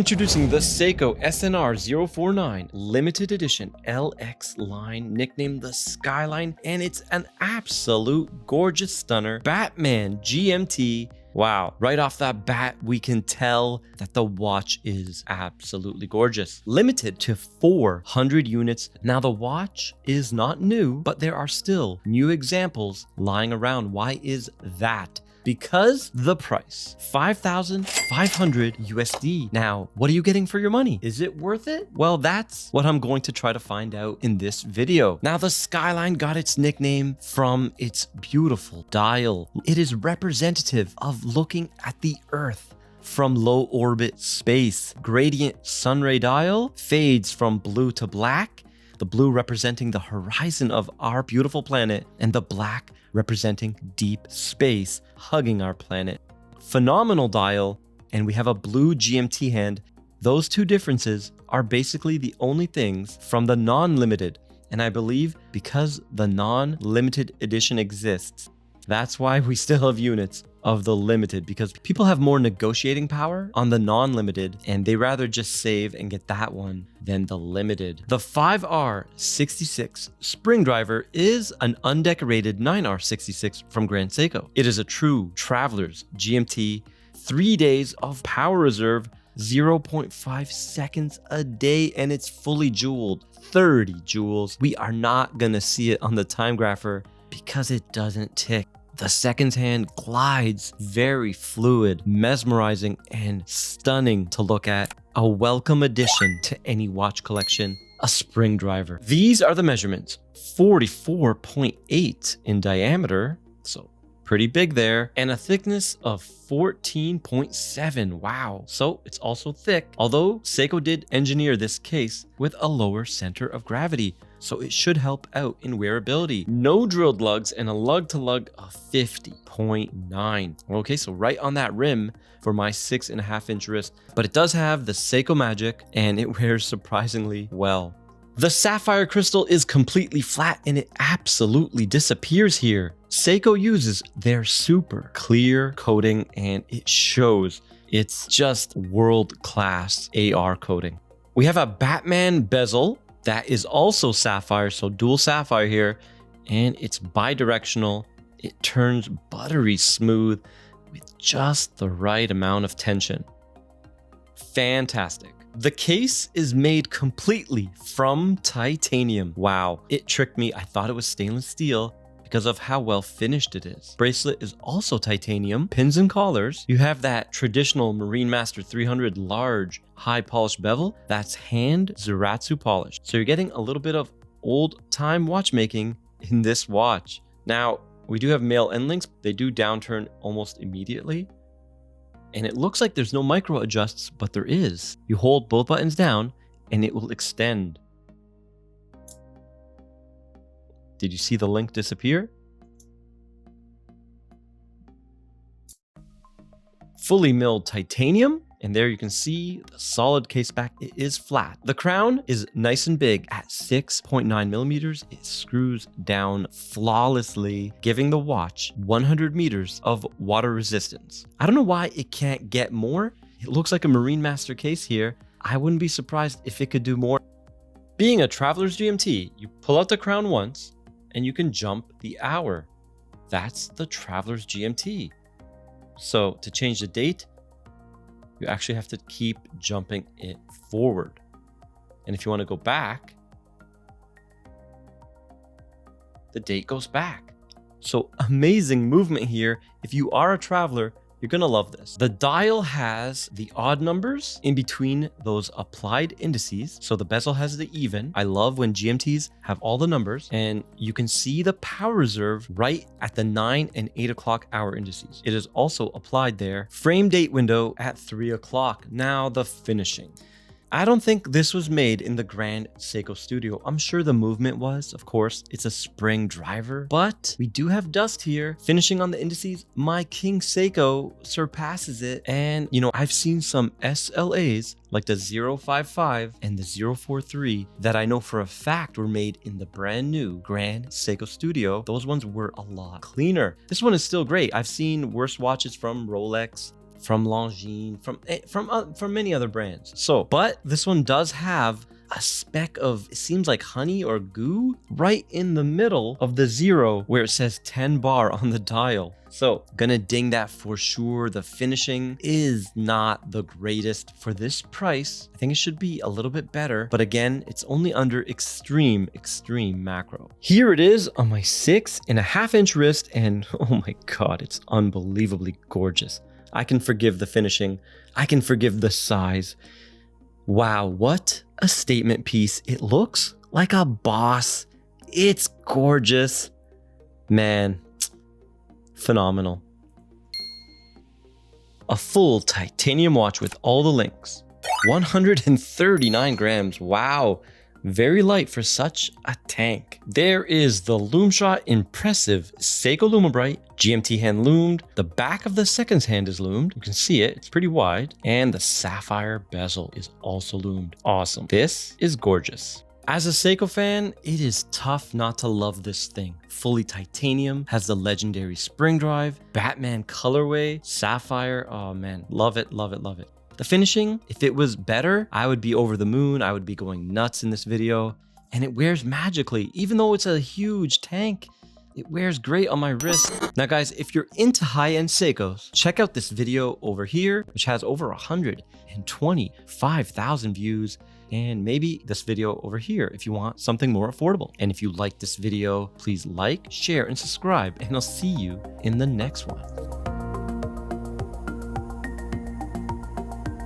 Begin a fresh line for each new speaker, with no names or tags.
Introducing the Seiko SNR049 limited edition LX line, nicknamed the Skyline, and it's an absolute gorgeous stunner Batman GMT. Wow, right off that bat, we can tell that the watch is absolutely gorgeous. Limited to 400 units. Now the watch is not new, but there are still new examples lying around. Why is that? Because the price, $5,500 USD. Now, what are you getting for your money? Is it worth it? Well, that's what I'm going to try to find out in this video. Now, the Skyline got its nickname from its beautiful dial. It is representative of looking at the Earth from low orbit space. Gradient sunray dial fades from blue to black, the blue representing the horizon of our beautiful planet, and the black representing deep space hugging our planet. Phenomenal dial, and we have a blue GMT hand. Those two differences are basically the only things from the non-limited, and I believe because the non-limited edition exists, that's why we still have units of the limited, because people have more negotiating power on the non-limited and they rather just save and get that one than the limited. The 5R66 spring driver is an undecorated 9R66 from Grand Seiko. It is a true traveler's GMT, 3 days of power reserve, 0.5 seconds a day, and it's fully jeweled, 30 jewels. We are not gonna see it on the time grapher because it doesn't tick. The seconds hand glides, very fluid, mesmerizing, and stunning to look at. A welcome addition to any watch collection, a spring driver. These are the measurements: 44.8 in diameter, so pretty big there, and a thickness of 14.7. Wow. So it's also thick, although Seiko did engineer this case with a lower center of gravity, so it should help out in wearability. No drilled lugs and a lug to lug of 50.9. Okay, so right on that rim for my 6.5-inch wrist, but it does have the Seiko magic and it wears surprisingly well. The sapphire crystal is completely flat and it absolutely disappears here. Seiko uses their super clear coating and it shows. It's just world-class AR coating. We have a Batman bezel that is also sapphire, so dual sapphire here, and it's bi-directional. It turns buttery smooth with just the right amount of tension. Fantastic. The case is made completely from titanium. Wow, it tricked me. I thought it was stainless steel because of how well finished it is. Bracelet is also titanium, pins and collars. You have that traditional Marine Master 300 large high polished bevel. That's hand Zaratsu polish. So you're getting a little bit of old time watchmaking in this watch. Now, we do have male end links. They do downturn almost immediately. And it looks like there's no micro adjusts, but there is. You hold both buttons down and it will extend. Did you see the link disappear? Fully milled titanium, and there you can see the solid case back. It is flat. The crown is nice and big at 6.9 millimeters. It screws down flawlessly, giving the watch 100 meters of water resistance. I don't know why it can't get more. It looks like a Marine Master case here. I wouldn't be surprised if it could do more. Being a traveler's GMT, you pull out the crown once and you can jump the hour. That's the traveler's GMT. So to change the date, you actually have to keep jumping it forward. And if you want to go back, the date goes back. So amazing movement here. If you are a traveler, you're gonna love this. The dial has the odd numbers in between those applied indices. So the bezel has the even. I love when GMTs have all the numbers, and you can see the power reserve right at the 9 and 8 o'clock hour indices. It is also applied there. Frame date window at 3 o'clock. Now the finishing. I don't think this was made in the Grand Seiko studio. I'm sure the movement was, of course. It's a spring driver, but we do have dust here. Finishing on the indices, my King Seiko surpasses it. And, you know, I've seen some SLAs like the 055 and the 043 that I know for a fact were made in the brand new Grand Seiko studio. Those ones were a lot cleaner. This one is still great. I've seen worse watches from Rolex, from Longines, from many other brands. So, but this one does have a speck of, it seems like honey or goo right in the middle of the 0 where it says 10 bar on the dial. So gonna ding that for sure. The finishing is not the greatest for this price. I think it should be a little bit better, but again, it's only under extreme macro. Here it is on my 6.5-inch wrist, and oh my God, it's unbelievably gorgeous. I can forgive the finishing. I can forgive the size. Wow, what a statement piece. It looks like a boss. It's gorgeous. Man, phenomenal. A full titanium watch with all the links. 139 grams. Wow. Very light for such a tank. There is the Lume Shot impressive Seiko Lume Bright, GMT hand loomed. The back of the second hand is loomed. You can see it, it's pretty wide. And the sapphire bezel is also loomed. Awesome. This is gorgeous. As a Seiko fan, it is tough not to love this thing. Fully titanium, has the legendary spring drive, Batman colorway, sapphire. Oh man, love it, love it, love it. The finishing, if it was better, I would be over the moon. I would be going nuts in this video. And it wears magically, even though it's a huge tank. It wears great on my wrist. Now guys, if you're into high-end Seikos, check out this video over here, which has over 125,000 views. And maybe this video over here if you want something more affordable. And if you like this video, please like, share, and subscribe. And I'll see you in the next one.